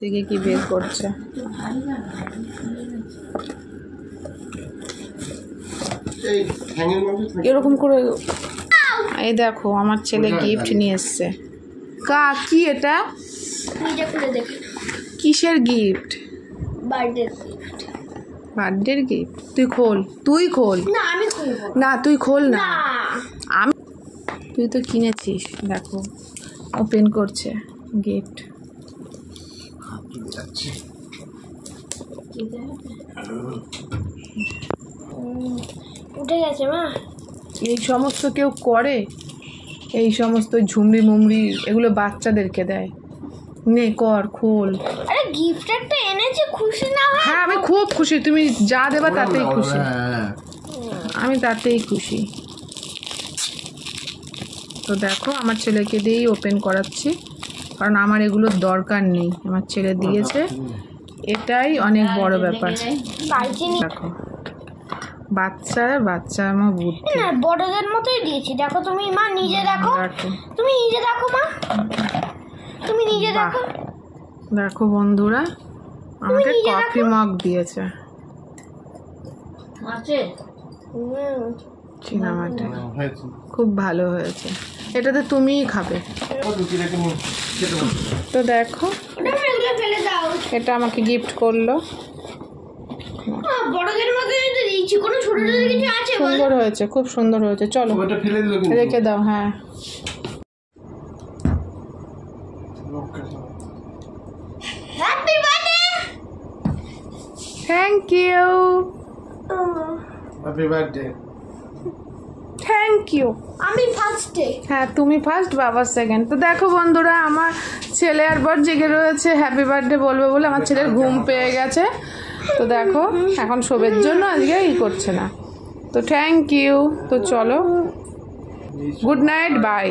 থেকে কি বের করছে। এরকম করে এই দেখো আমার ছেলে গিফট নিয়ে এসছে। কি এটা? কিসের গিফট? বার্থডের গিফট। তুই খোল। না তুই খোল না, তুই তো কিনেছিস। দেখো ওপেন করছে গিফট। উঠে গেছে মা। এই সমস্ত কেউ করে? এই সমস্ত ঝুমড়ি মুমড়ি এগুলো বাচ্চাদেরকে দেয়। নে কর, খোল। আরে গিফট একটা এনেছে, খুশি না হয়? হ্যাঁ আমি খুব খুশি, তুমি যা দেবা তাতেই খুশি। আমি তাতেই খুশি। তো দেখো আমার ছেলেকে দিয়েই ওপেন করাচ্ছি, কারণ আমার এগুলোর দরকার নেই, আমার ছেলে দিয়েছে, এটাই অনেক বড় ব্যাপার। দেখো বাচ্চা আমার বুদ্ধি। না বড়দের মতোই দিয়েছি। দেখো তুমি মা, নিজে দেখো। তুমি নিজে দেখো মা, তুমি নিজে দেখো। দেখো বন্ধুরা, আমাকে কফি মগ দিয়েছে চীনামাটি, খুব ভালো হয়েছে। এটাতে তুমিই খাবে। তো দেখো এটা আমাকে গিফট করলো। বড়দের মতোই তো দিয়েছি, কোনো ছোটদের কিছু আছে? সুন্দর হয়েছে, খুব সুন্দর হয়েছে। চলো রেখে দাও। হ্যাঁ happy birthday. Thank you, happy birthday. Thank you. আমি ফার্স্টে। হ্যাঁ তুমি ফার্স্ট, বাবা সেকেন্ড। তো দেখো বন্ধুরা, আমার ছেলে আর বর জেগে রয়েছে হ্যাপি বার্থডে বলবে বলে। আমার ছেলের ঘুম পেয়ে গেছে, তো দেখো এখন শোবের জন্য আজকে করছে না। তো থ্যাংক ইউ। তো চলো, গুড নাইট, বাই।